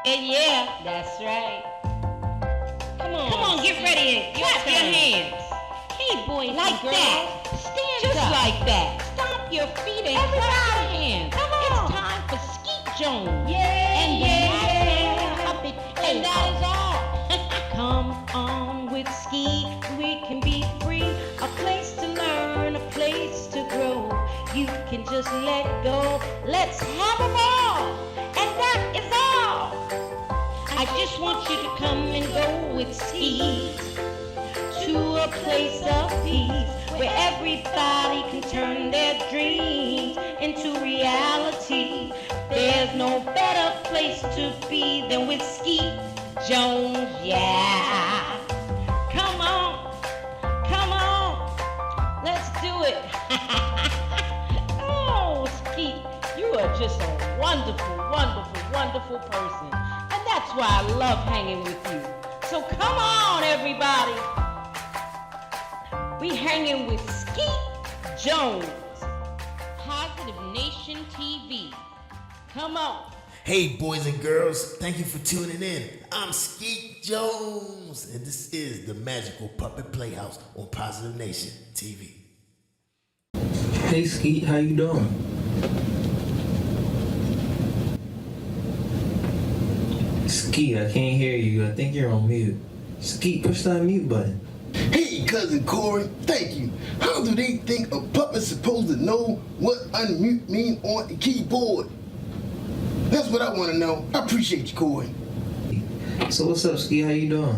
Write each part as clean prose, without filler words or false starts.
Yeah, that's right. Come on, get ready and clap your hands. Hey, boys like and girls. That. Stand just up. Like that. Stomp your feet and clap your hands. Come on. It's time for Skeet Jones. Yeah, and and that is all. Come on with Skeet. We can be free. A place to learn, a place to grow. You can just let go. Let's have a ball. And that is all. I just want you to come and go with Skeet to a place of peace where everybody can turn their dreams into reality. There's no better place to be than with Skeet Jones, yeah. Come on, let's do it. Oh, Skeet, you are just a wonderful, wonderful, wonderful person. And that's why I love hanging with you. So come on, everybody. We hanging with Skeet Jones, Positive Nation TV. Come on. Hey, boys and girls, thank you for tuning in. I'm Skeet Jones, and this is the Magical Puppet Playhouse on Positive Nation TV. Hey, Skeet, how you doing? Skeet, I can't hear you. I think you're on mute. Skeet, push that mute button. Hey, Cousin Corey, thank you. How do they think a puppet's supposed to know what unmute mean on the keyboard? That's what I want to know. I appreciate you, Corey. So what's up, Skeet? How you doing?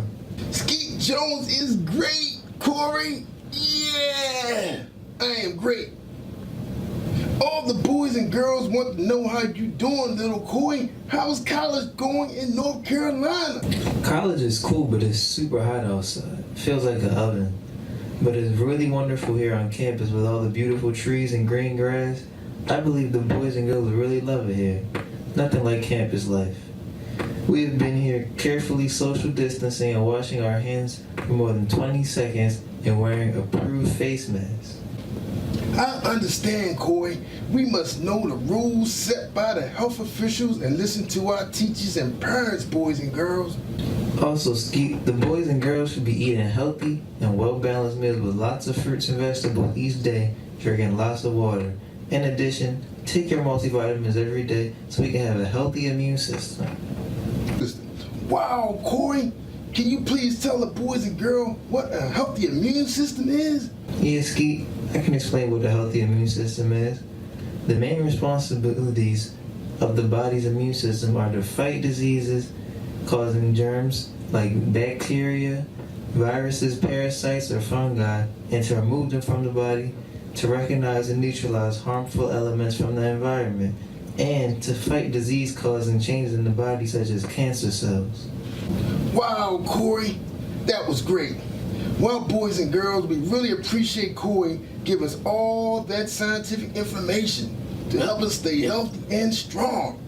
Skeet Jones is great, Corey. Yeah, I am great. All the boys and girls want to know how you doing, little Corey. How's college going in North Carolina? College is cool, but it's super hot outside. Feels like an oven. But it's really wonderful here on campus with all the beautiful trees and green grass. I believe the boys and girls really love it here. Nothing like campus life. We have been here carefully social distancing and washing our hands for more than 20 seconds and wearing approved face masks. I understand, Corey. We must know the rules set by the health officials and listen to our teachers and parents, boys and girls. Also, Skeet, the boys and girls should be eating healthy and well-balanced meals with lots of fruits and vegetables each day, drinking lots of water. In addition, take your multivitamins every day so we can have a healthy immune system. Wow, Corey, can you please tell the boys and girls what a healthy immune system is? Yeah, Skeet, I can explain what a healthy immune system is. The main responsibilities of the body's immune system are to fight diseases causing germs like bacteria, viruses, parasites, or fungi, and to remove them from the body, to recognize and neutralize harmful elements from the environment, and to fight disease-causing changes in the body such as cancer cells. Wow, Corey, that was great. Well, boys and girls, we really appreciate Corey giving us all that scientific information to help us stay healthy and strong.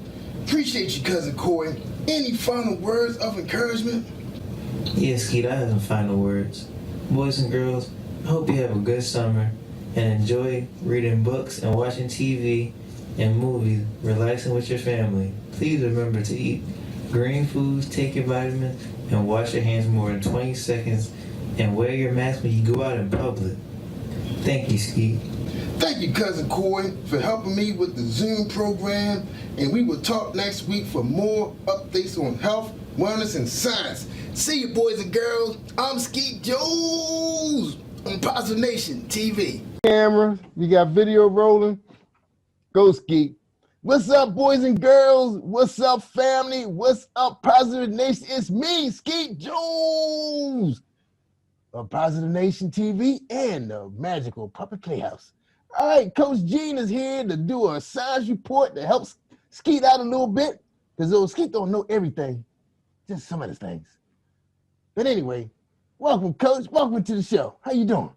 Appreciate you, Cousin Corey. Any final words of encouragement? Yes, Skeet, I have some final words. Boys and girls, I hope you have a good summer and enjoy reading books and watching TV and movies, relaxing with your family. Please remember to eat green foods, take your vitamins, and wash your hands more than 20 seconds, and wear your mask when you go out in public. Thank you, Skeet. Thank you, Cousin Corey, for helping me with the Zoom program, and we will talk next week for more updates on health, wellness, and science. See you, boys and girls. I'm Skeet Jones on Positive Nation TV. Camera, you got video rolling. Go, Skeet. What's up, boys and girls? What's up, family? What's up, Positive Nation? It's me, Skeet Jones of Positive Nation TV and the Magical Puppet Playhouse. All right, Coach Gene is here to do a science report that helps Skeet out a little bit, because Skeet don't know everything, just some of the things. But anyway, welcome, Coach. Welcome to the show. How you doing?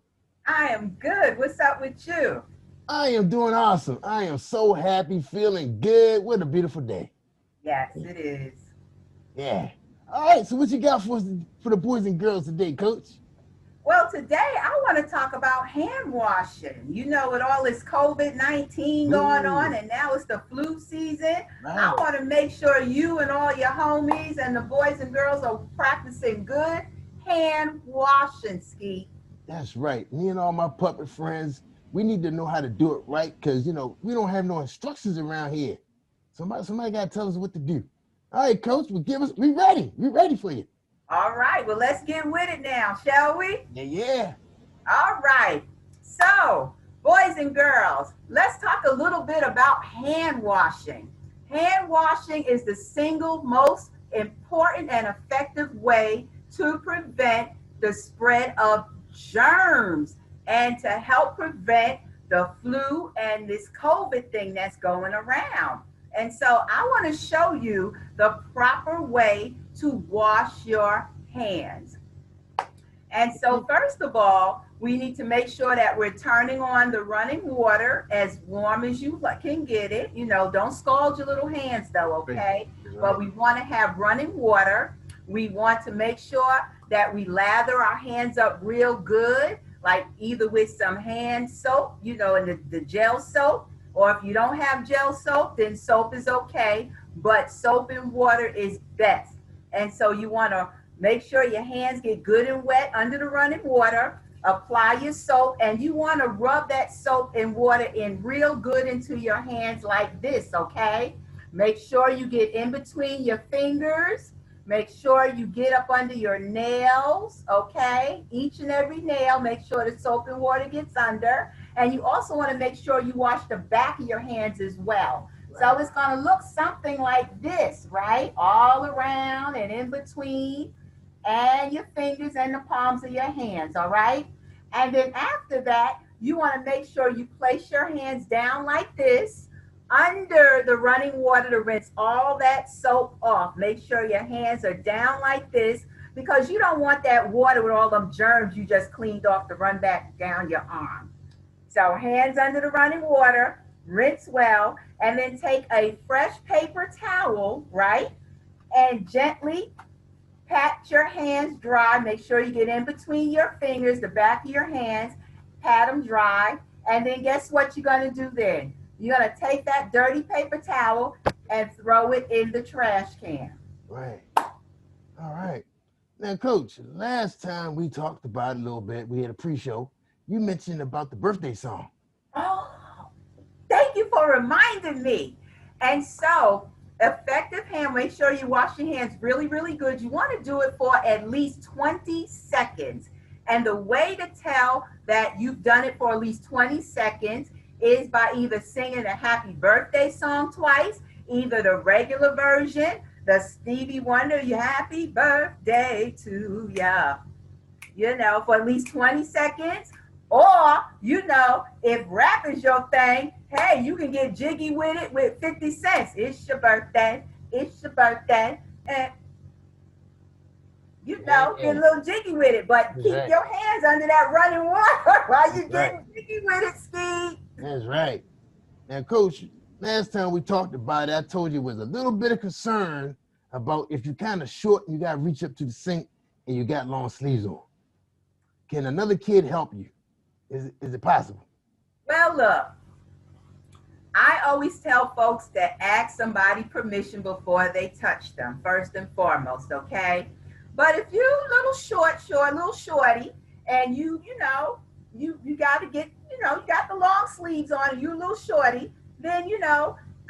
I am good. What's up with you? I am doing awesome. I am so happy, feeling good. What a beautiful day. Yes, it is. Yeah. All right, so what you got for us, for the boys and girls today, Coach? Well, today I want to talk about hand washing. You know, with all this COVID-19 going on, Ooh, and now it's the flu season, I right. want to make sure you and all your homies and the boys and girls are practicing good hand washing, Ski. That's right. Me and all my puppet friends, we need to know how to do it right because we don't have no instructions around here. Somebody gotta tell us what to do. All right, coach, we ready. We ready for you. All right, well, let's get with it now, shall we? Yeah, yeah. All right. So, boys and girls, let's talk a little bit about hand washing. Hand washing is the single most important and effective way to prevent the spread of germs and to help prevent the flu and this COVID thing that's going around. And so, I want to show you the proper way to wash your hands. And so, first of all, we need to make sure that we're turning on the running water as warm as you can get it. You know, don't scald your little hands though, okay? But we want to have running water. We want to make sure that we lather our hands up real good, like either with some hand soap, and the gel soap, or if you don't have gel soap, then soap is okay, but soap and water is best. And so you want to make sure your hands get good and wet under the running water. Apply your soap, and you want to rub that soap and water in real good into your hands like this, okay? Make sure you get in between your fingers. Make sure you get up under your nails, okay? Each and every nail, make sure the soap and water gets under. And you also want to make sure you wash the back of your hands as well. So it's going to look something like this, right? All around and in between, and your fingers and the palms of your hands, all right? And then after that, you want to make sure you place your hands down like this under the running water to rinse all that soap off. Make sure your hands are down like this because you don't want that water with all them germs you just cleaned off to run back down your arm. So hands under the running water, rinse well, and then take a fresh paper towel, right? And gently pat your hands dry. Make sure you get in between your fingers, the back of your hands, pat them dry. And then guess what you're going to do then? You're going to take that dirty paper towel and throw it in the trash can. Right. All right. Now, coach, last time we talked about it a little bit, we had a pre-show. You mentioned about the birthday song. Oh, thank you for reminding me. And so, effective hand, make sure you wash your hands really, really good. You want to do it for at least 20 seconds. And the way to tell that you've done it for at least 20 seconds is by either singing a happy birthday song twice, either the regular version, the Stevie Wonder, you happy birthday to ya, for at least 20 seconds. Or, if rap is your thing, hey, you can get jiggy with it with 50 cents. It's your birthday. It's your birthday. And, get a little jiggy with it. But keep your hands under that running water while you're getting jiggy with it, Skeet. That's right. Now, coach, last time we talked about it, I told you was a little bit of concern about if you're kind of short and you got to reach up to the sink and you got long sleeves on. Can another kid help you? Is it possible? Well, look, I always tell folks to ask somebody permission before they touch them, first and foremost, okay? But if you're a little little shorty, and you got to get, you got the long sleeves on and you're a little shorty, then,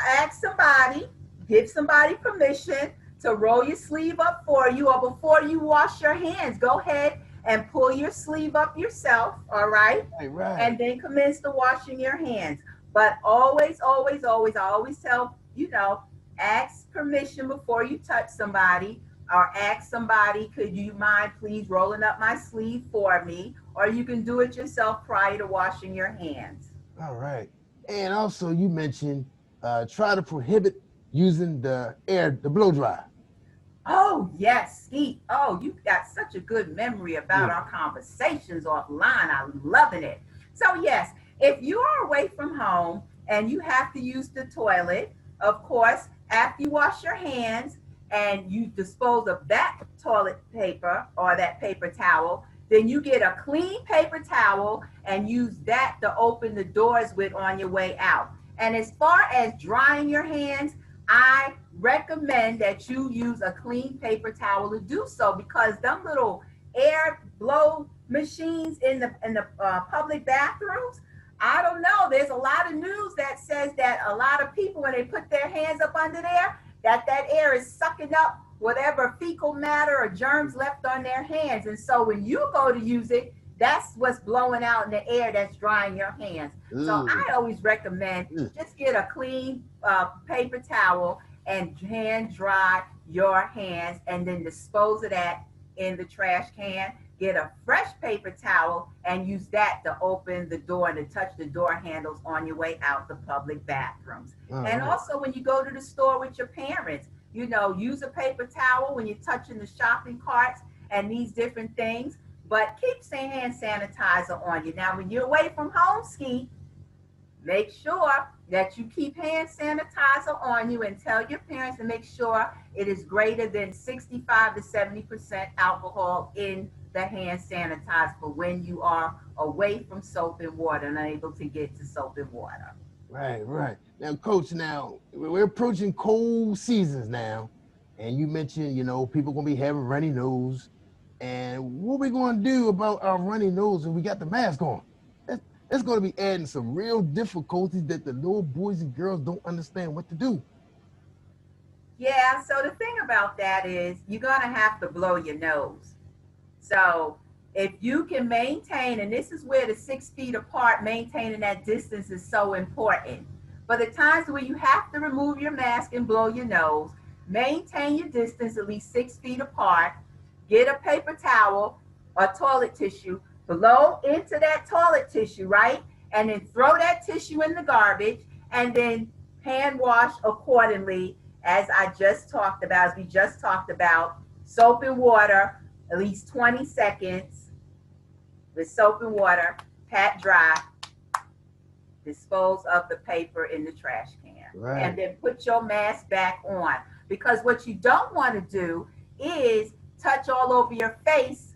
ask somebody, give somebody permission to roll your sleeve up for you, or before you wash your hands, go ahead and pull your sleeve up yourself, all right? Right. And then commence to washing your hands. But always, always, always, I always tell, ask permission before you touch somebody, or ask somebody, could you mind please rolling up my sleeve for me? Or you can do it yourself prior to washing your hands. All right. And also you mentioned try to prohibit using the blow dryer. Oh, yes, Skeet. Oh, you've got such a good memory about our conversations offline. I'm loving it. So, yes, if you are away from home and you have to use the toilet, of course, after you wash your hands and you dispose of that toilet paper or that paper towel, Then you get a clean paper towel and use that to open the doors with on your way out. And as far as drying your hands, I recommend that you use a clean paper towel to do so, because them little air blow machines in the public bathrooms, I don't know. There's a lot of news that says that a lot of people, when they put their hands up under there, that air is sucking up whatever fecal matter or germs left on their hands. And so when you go to use it, that's what's blowing out in the air that's drying your hands. Ooh. So I always recommend just get a clean paper towel and hand dry your hands, and then dispose of that in the trash can. Get a fresh paper towel and use that to open the door and to touch the door handles on your way out the public bathrooms. And also when you go to the store with your parents, you know, use a paper towel when you're touching the shopping carts and these different things, but keep saying hand sanitizer on you. Now, when you're away from home, Skeet, make sure that you keep hand sanitizer on you, and tell your parents to make sure it is greater than 65 to 70% alcohol in the hand sanitizer for when you are away from soap and water and unable to get to soap and water. Right. Now, Coach, now we're approaching cold seasons now, and you mentioned, you know, people gonna be having runny nose, and what we gonna do about our runny nose when we got the mask on? That's gonna be adding some real difficulties that the little boys and girls don't understand what to do. Yeah, so the thing about that is you're gonna have to blow your nose. So if you can maintain, and this is where the 6 feet apart, maintaining that distance is so important. But the times where you have to remove your mask and blow your nose, maintain your distance at least 6 feet apart, get a paper towel or toilet tissue, blow into that toilet tissue, right? And then throw that tissue in the garbage, and then hand wash accordingly, as we just talked about, soap and water, at least 20 seconds with soap and water, pat dry, dispose of the paper in the trash can. Right. And then put your mask back on. Because what you don't want to do is touch all over your face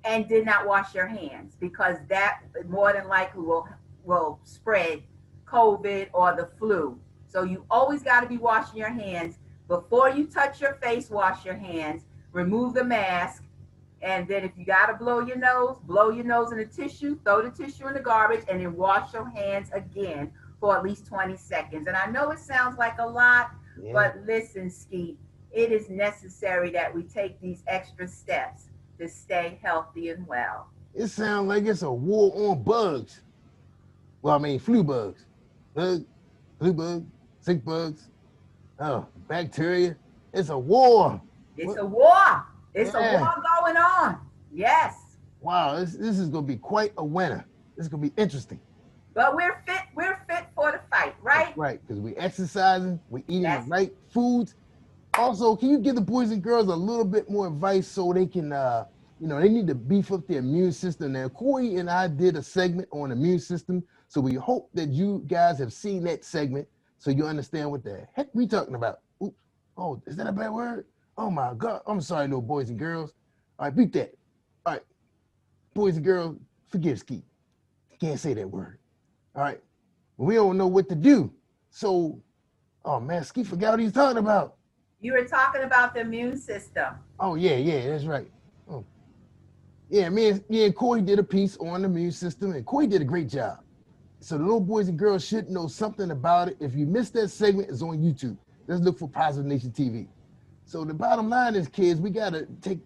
and did not wash your hands, because that more than likely will spread COVID or the flu. So you always got to be washing your hands. Before you touch your face, wash your hands, remove the mask, and then if you got to blow your nose in a tissue, throw the tissue in the garbage, and then wash your hands again for at least 20 seconds. And I know it sounds like a lot, but listen, Skeet, it is necessary that we take these extra steps to stay healthy and well. It sounds like it's a war on bugs. Well, I mean, flu bugs. Flu bugs, sick bugs, bacteria. It's a war. It's a war. It's a war going on. Yes. Wow, this is going to be quite a winter. This is going to be interesting. But we're fit for the fight, right? That's right, because we're exercising, we're eating the right foods. Also, can you give the boys and girls a little bit more advice so they can, they need to beef up their immune system? Now, Corey and I did a segment on immune system, so we hope that you guys have seen that segment so you understand what the heck we talking about. Oops. Oh, is that a bad word? Oh my God. I'm sorry, little boys and girls. All right, beat that. All right, boys and girls, forgive Skeet. Can't say that word. All right, we don't know what to do. So, oh man, Skeet forgot what he's talking about. You were talking about the immune system. Oh yeah, that's right. Oh. Yeah, me and Corey did a piece on the immune system, and Corey did a great job. So the little boys and girls should know something about it. If you missed that segment, it's on YouTube. Let's look for Positive Nation TV. So the bottom line is, kids, we gotta take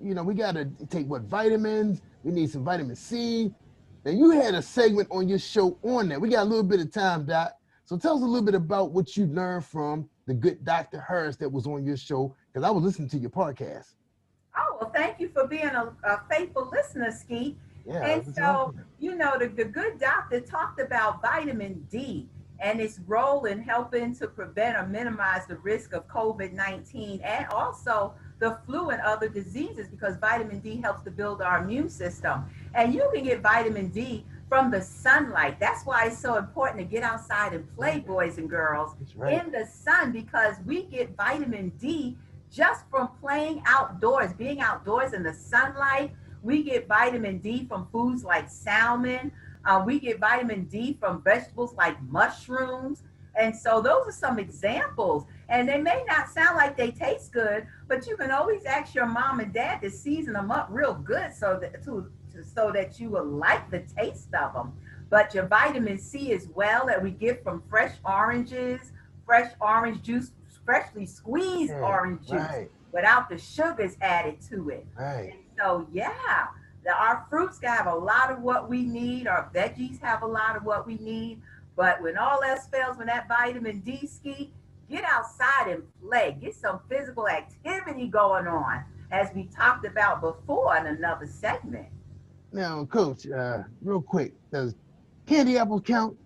what vitamins. We need some vitamin C. Now you had a segment on your show on that. We got a little bit of time, Doc. So tell us a little bit about what you learned from the good Dr. Harris that was on your show, because I was listening to your podcast. Oh, well, thank you for being a faithful listener, Skeet. Yeah, and so, the good doctor talked about vitamin D and its role in helping to prevent or minimize the risk of COVID-19 and also the flu and other diseases, because vitamin D helps to build our immune system. And you can get vitamin D from the sunlight. That's why it's so important to get outside and play, boys and girls, in the sun, because we get vitamin D just from playing outdoors, being outdoors in the sunlight. We get vitamin D from foods like salmon. We get vitamin D from vegetables like mushrooms. And so those are some examples. And they may not sound like they taste good, but you can always ask your mom and dad to season them up real good so that you will like the taste of them. But your vitamin C as well that we get from fresh oranges, fresh orange juice, freshly squeezed orange juice without the sugars added to it. Right. And so, our fruits have a lot of what we need. Our veggies have a lot of what we need. But when all else fails, when that vitamin D, Skeet, get outside and play. Get some physical activity going on, as we talked about before in another segment. Now, Coach, real quick, does candy apples count?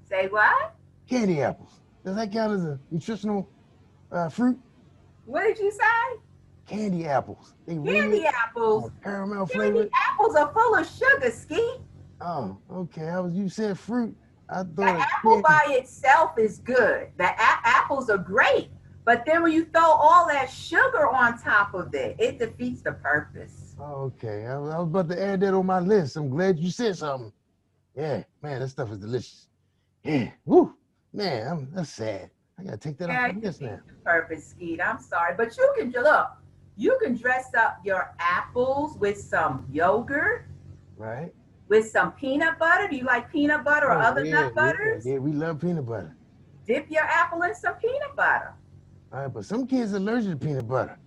Say what? Candy apples. Does that count as a nutritional fruit? What did you say? Candy apples. Candy apples. Caramel Candy flavor. apples are full of sugar, Skeet. Oh, okay. You said fruit. I thought The apple by itself is good. The apples are great. But then when you throw all that sugar on top of it, it defeats the purpose. Okay. I was about to add that on my list. I'm glad you said something. Yeah, man, that stuff is delicious. Yeah. Woo. Man, that's sad. I gotta take that off my list now. Purpose, Skeet. I'm sorry. But you can dress up your apples with some yogurt. Right. With some peanut butter. Do you like peanut butter or other nut butters? Yeah, we love peanut butter. Dip your apple in some peanut butter. All right, but some kids are allergic to peanut butter.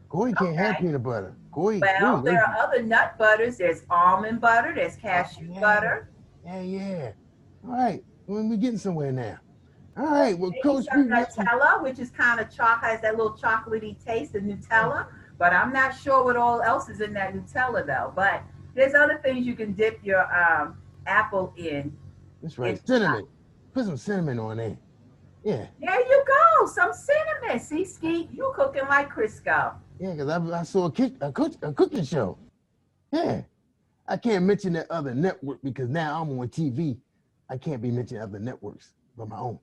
Corey can't have peanut butter. Corey. Well, there are other nut butters. There's almond butter. There's cashew butter. Yeah. All right, we're getting somewhere now. All right, well, Maybe Coach, some Nutella, which is kind of chocolate, has that little chocolatey taste of Nutella. But I'm not sure what all else is in that Nutella, though. But there's other things you can dip your apple in. That's right. Cinnamon. Put some cinnamon on there. Yeah. There you go. Some cinnamon. See, Skeet, you cooking like Crisco. Yeah, because I saw a cooking show. Yeah. I can't mention that other network because now I'm on TV. I can't be mentioning other networks but my own.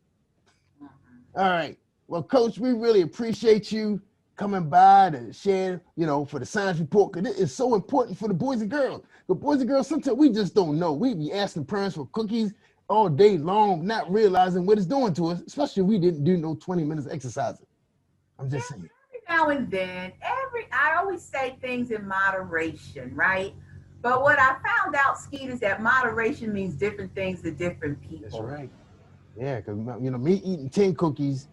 All right. Well, Coach, we really appreciate you coming by to share, for the science report, because it is so important for the boys and girls. The boys and girls, sometimes we just don't know. We be asking parents for cookies all day long, not realizing what it's doing to us, especially if we didn't do no 20 minutes exercising. I'm just saying. Every now and then, I always say things in moderation, right? But what I found out, Skeet, is that moderation means different things to different people. That's right. Yeah, because, me eating 10 cookies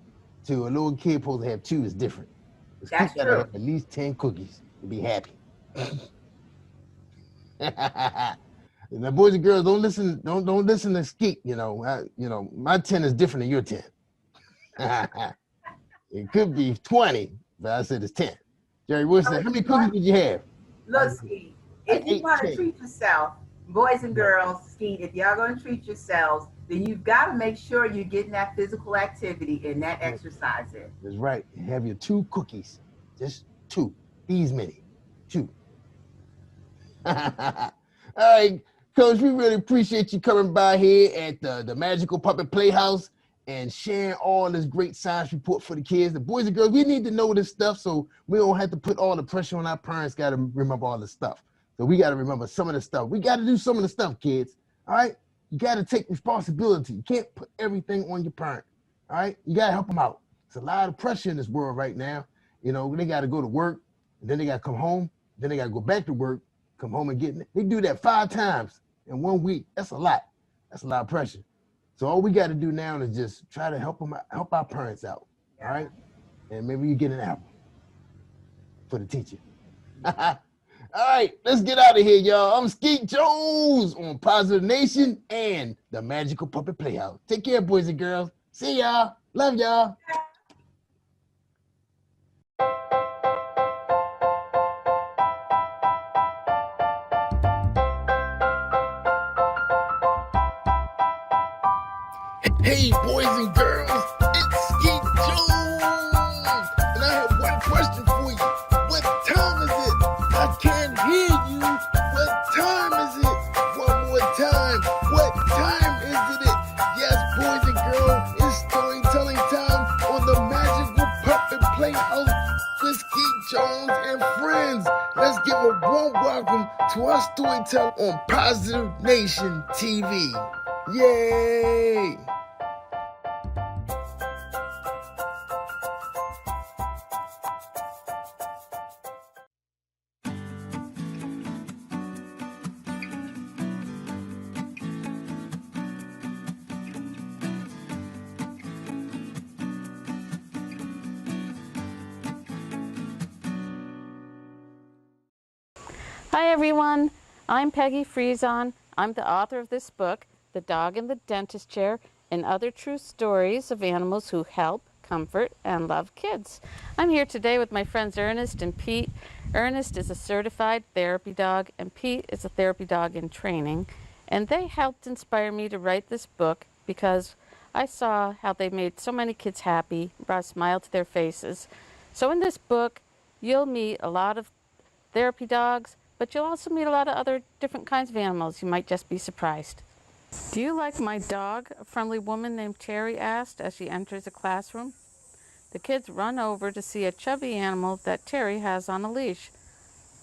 to a little kid supposed to have 2 is different. That's true. Have at least 10 cookies to be happy. Now, boys and girls, don't listen to Skeet. My 10 is different than your 10. It could be 20, but I said it's 10. Jerry Wilson, how many cookies did you have? Look, Skeet, if you want to treat yourself, boys and girls, Skeet, if y'all going to treat yourselves, then you've got to make sure you're getting that physical activity and that exercise in. That's right. Have your 2 cookies. Just 2. These many. 2. All right, Coach, we really appreciate you coming by here at the Magical Puppet Playhouse and sharing all this great science report for the kids. The boys and girls, we need to know this stuff so we don't have to put all the pressure on our parents. Got to remember all the stuff. So we got to remember some of the stuff. We got to do some of the stuff, kids. All right? You got to take responsibility. You can't put everything on your parent. All right? You got to help them out. There's a lot of pressure in this world right now. They got to go to work, and then they got to come home, then they got to go back to work, come home and get it. They do that 5 times in 1 week. That's a lot. That's a lot of pressure. So all we got to do now is just try to help our parents out. All right? And maybe you get an apple for the teacher. All right, let's get out of here, y'all. I'm Skeet Jones on Positive Nation and the Magical Puppet Playhouse. Take care, boys and girls. See y'all. Love y'all. Hey, boys and girls, it's Skeet Jones. And I have one question for you. What time is it? I can't hear you. What time is it? One more time. What time is it? Yes, boys and girls, it's storytelling time on the Magical Puppet Playhouse with Skeet Jones and friends. Let's give welcome to our storytelling on Positive Nation TV. Yay! Hi everyone, I'm Peggy Friesen. I'm the author of this book, The Dog in the Dentist Chair, and Other True Stories of Animals Who Help, Comfort, and Love Kids. I'm here today with my friends Ernest and Pete. Ernest is a certified therapy dog, and Pete is a therapy dog in training. And they helped inspire me to write this book because I saw how they made so many kids happy, brought a smile to their faces. So in this book, you'll meet a lot of therapy dogs, but you'll also meet a lot of other different kinds of animals. You might just be surprised. Do you like my dog? A friendly woman named Terry asked as she enters a classroom. The kids run over to see a chubby animal that Terry has on a leash.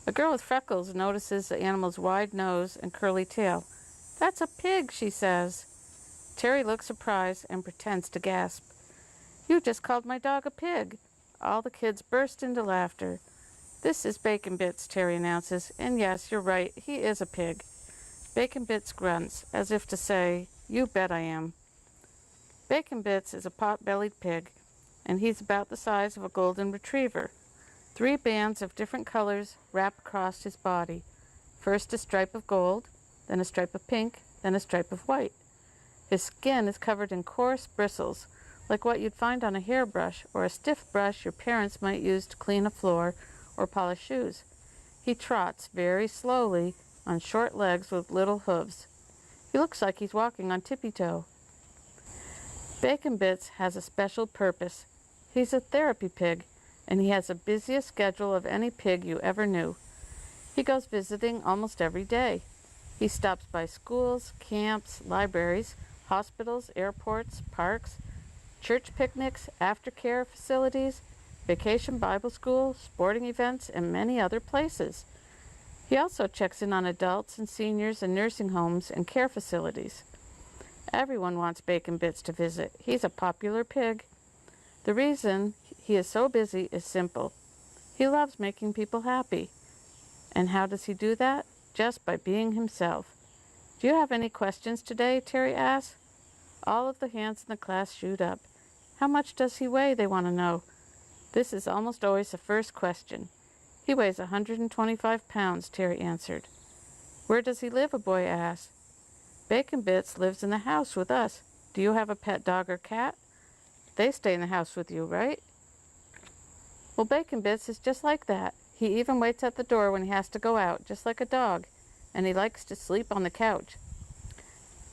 A girl with freckles notices the animal's wide nose and curly tail. "That's a pig," she says. Terry looks surprised and pretends to gasp. "You just called my dog a pig." All the kids burst into laughter. "This is Bacon Bits," Terry announces, "and yes, you're right, he is a pig." Bacon Bits grunts, as if to say, "You bet I am." Bacon Bits is a pot-bellied pig, and he's about the size of a golden retriever. 3 bands of different colors wrap across his body. First a stripe of gold, then a stripe of pink, then a stripe of white. His skin is covered in coarse bristles, like what you'd find on a hairbrush or a stiff brush your parents might use to clean a floor or polish shoes. He trots very slowly on short legs with little hooves. He looks like he's walking on tippy-toe. Bacon Bits has a special purpose. He's a therapy pig, and he has the busiest schedule of any pig you ever knew. He goes visiting almost every day. He stops by schools, camps, libraries, hospitals, airports, parks, church picnics, aftercare facilities, vacation Bible school, sporting events, and many other places. He also checks in on adults and seniors in nursing homes and care facilities. Everyone wants Bacon Bits to visit. He's a popular pig. The reason he is so busy is simple. He loves making people happy. And how does he do that? Just by being himself. "Do you have any questions today?" Terry asks. All of the hands in the class shoot up. "How much does he weigh?" they want to know. This is almost always the first question. "He weighs 125 pounds, Terry answered. "Where does he live?" a boy asked. "Bacon Bits lives in the house with us. Do you have a pet dog or cat?" "They stay in the house with you, right?" "Well, Bacon Bits is just like that. He even waits at the door when he has to go out, just like a dog. And he likes to sleep on the couch."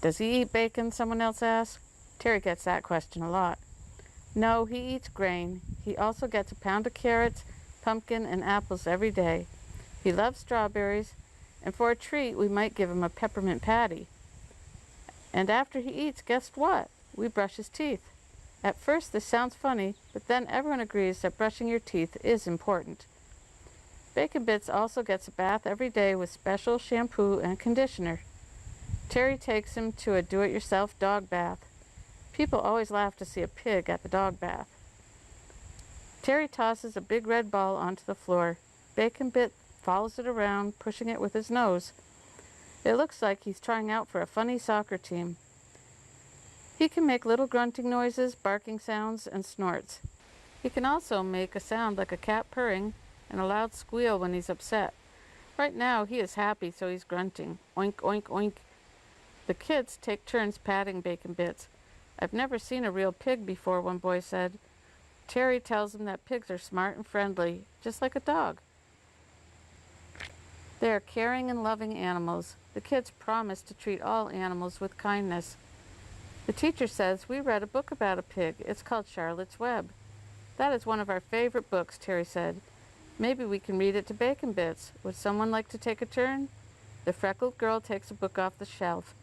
"Does he eat bacon?" someone else asked. Terry gets that question a lot. "No, he eats grain. He also gets a pound of carrots, pumpkin, and apples every day. He loves strawberries, and for a treat we might give him a peppermint patty. And after he eats, guess what? We brush his teeth. At first this sounds funny, but then everyone agrees that brushing your teeth is important. Bacon Bits also gets a bath every day with special shampoo and conditioner. Terry takes him to a do-it-yourself dog bath. People always laugh to see a pig at the dog bath. Terry tosses a big red ball onto the floor. Bacon Bit follows it around, pushing it with his nose. It looks like he's trying out for a funny soccer team. He can make little grunting noises, barking sounds, and snorts. He can also make a sound like a cat purring and a loud squeal when he's upset. Right now he is happy, so he's grunting. Oink, oink, oink. The kids take turns patting Bacon Bits. "I've never seen a real pig before," one boy said. Terry tells him that pigs are smart and friendly, just like a dog. They are caring and loving animals. The kids promise to treat all animals with kindness. The teacher says, "We read a book about a pig. It's called Charlotte's Web." "That is one of our favorite books," Terry said. "Maybe we can read it to Bacon Bits. Would someone like to take a turn?" The freckled girl takes a book off the shelf.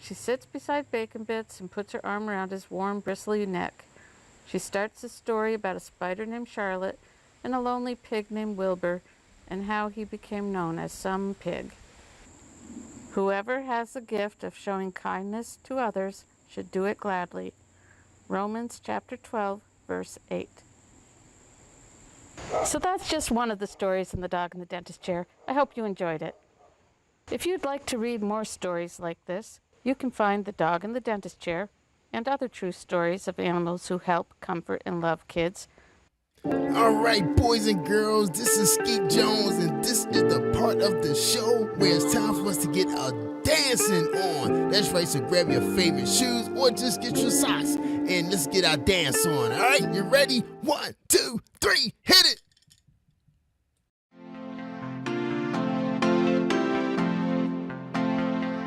She sits beside Bacon Bits and puts her arm around his warm, bristly neck. She starts a story about a spider named Charlotte and a lonely pig named Wilbur, and how he became known as some pig. Whoever has the gift of showing kindness to others should do it gladly. Romans chapter 12, verse 8. So that's just one of the stories in The Dog in the Dentist Chair. I hope you enjoyed it. If you'd like to read more stories like this, you can find The Dog in the Dentist Chair and other true stories of animals who help, comfort, and love kids. All right, boys and girls, this is Skeet Jones, and this is the part of the show where it's time for us to get our dancing on. That's right, so grab your favorite shoes or just get your socks, and let's get our dance on. All right, you ready? 1, 2, 3, hit it!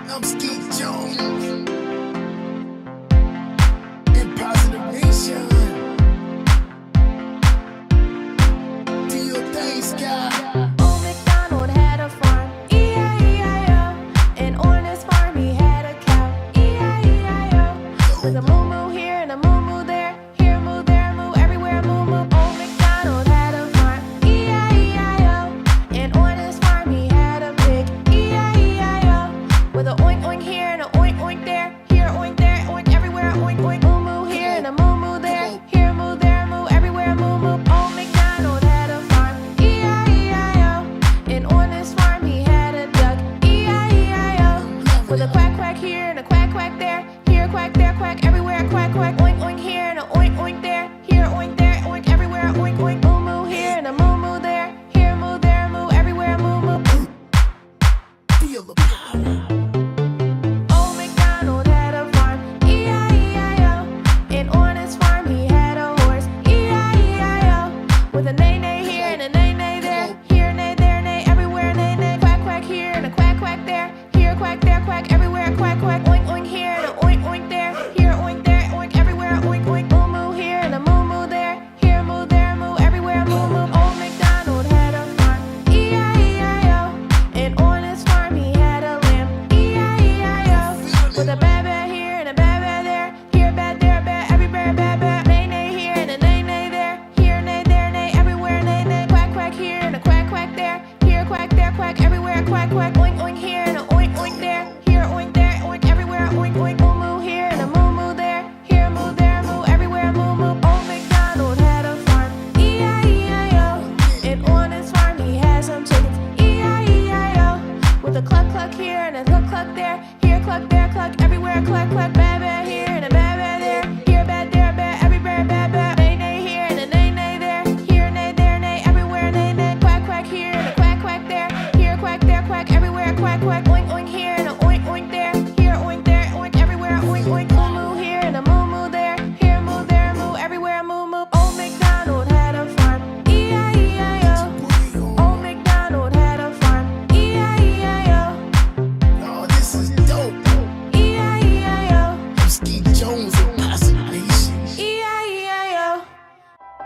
I'm Skeet Jones in Positive Nation. Do your thing, Sky. Old MacDonald had a farm, E-I-E-I-O. And on his farm he had a cow, E-I-E-I-O. With a moo-moo here and a moo-moo there, here moo, there moo, everywhere moo-moo. Old MacDonald had a farm, E-I-E-I-O. And on his farm he had a pig, E-I-E-I-O. With a oink oink here and a oink oink there, here oink there, oink everywhere, oink oink. Moo-moo here and a moo-moo there, here moo, there moo, everywhere moo-moo. Old MacDonald had a farm, E-I-E-I-O. And on his farm he had a duck, E-I-E-I-O. With a quack quack here and a quack quack there, here quack there quack everywhere quack quack. Oink oink here and a oink oink there, here oink there, oink everywhere, oink oink. Moo moo here and a moo moo there, here moo, there moo, everywhere moo moo. Feel the power. Old MacDonald had a farm, E-I-E-I-O. And on his farm he had a horse, E-I-E-I-O. With a neigh neigh here and a neigh neigh there, here neigh there neigh everywhere neigh neigh. Quack quack here and a quack quack there, here quack there quack everywhere quack quack. Oink oink here and a oink oink there, here oink there, oink everywhere oink oink. Moo moo here and a moo moo there, here moo, there moo, everywhere moo moo. Old MacDonald had a farm, E-I-E-I-O. And on his farm he had a lamb, E-I-E-I-O. With a bad bad here and a bad bad there, here bad there bad, everywhere bad bad. Neigh neigh here and a neigh neigh there, here neigh there neigh, everywhere neigh neigh. Quack quack here and a quack quack there, here quack there quack everywhere quack quack. Oink oink here and a oink oink there, here oink there, oink everywhere oink oink. Moo moo here and a moo moo there, here moo, there moo, everywhere moo moo. Old MacDonald had a farm, E-I-E-I-O. And on his farm he had some chickens, E-I-E-I-O. With a cluck cluck here and a cluck cluck there, here cluck there cluck everywhere cluck cluck. Bad bad here